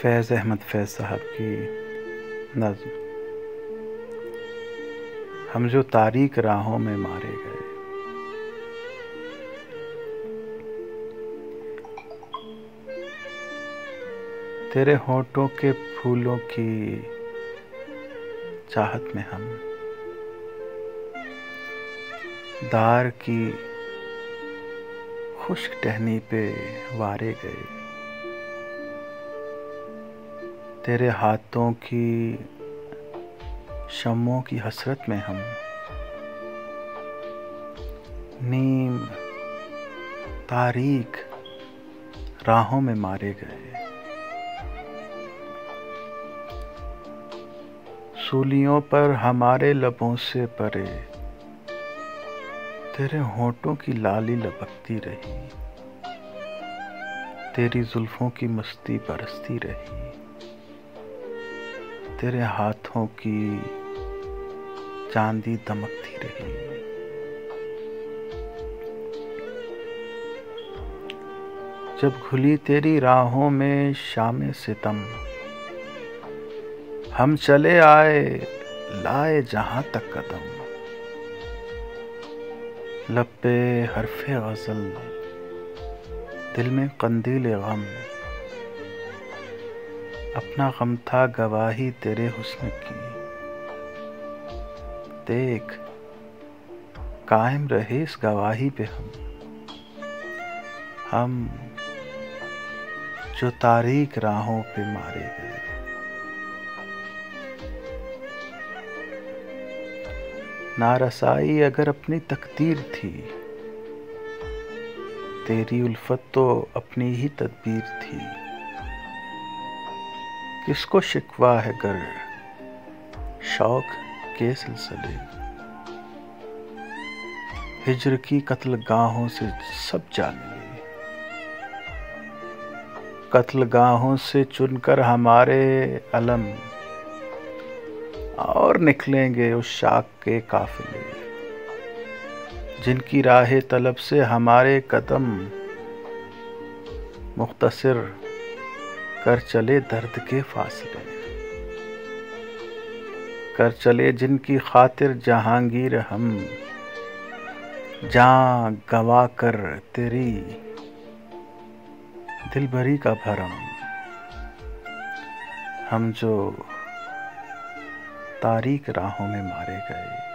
फैज़ अहमद फैज़ साहब की नज़्म। हम जो तारीक राहों में मारे गए, तेरे होठों के फूलों की चाहत में हम दार की खुश्क टहनी पे वारे गए। तेरे हाथों की शम्मों की हसरत में हम नीम तारीक राहों में मारे गए। सूलियों पर हमारे लबों से परे तेरे होठों की लाली लपकती रही। तेरी जुल्फों की मस्ती बरसती रही। तेरे हाथों की चांदी दमकती रही। जब खुली तेरी राहों में शामे सितम, हम चले आए लाए जहां तक कदम। लब पे हरफे गज़ल, दिल में कंदील गम, अपना गम था गवाही तेरे हुस्न की। देख कायम रहे इस गवाही पे हम जो तारीक राहों पे मारे गए। नारसाई अगर अपनी तकदीर थी, तेरी उल्फत तो अपनी ही तदबीर थी। किसको शिकवा है गर शौक के सिलसिले, हिज्र की कत्लगाहों से सब जा मिले। कत्लगाहों से चुनकर हमारे अलम और निकलेंगे उस शाख के काफिले। जिनकी राह तलब से हमारे कदम मुख्तसर कर चले दर्द के फासले। कर चले जिनकी खातिर जहांगीर हम, जान गवा कर तेरी दिलबरी का भरम। हम जो तारीक राहों में मारे गए।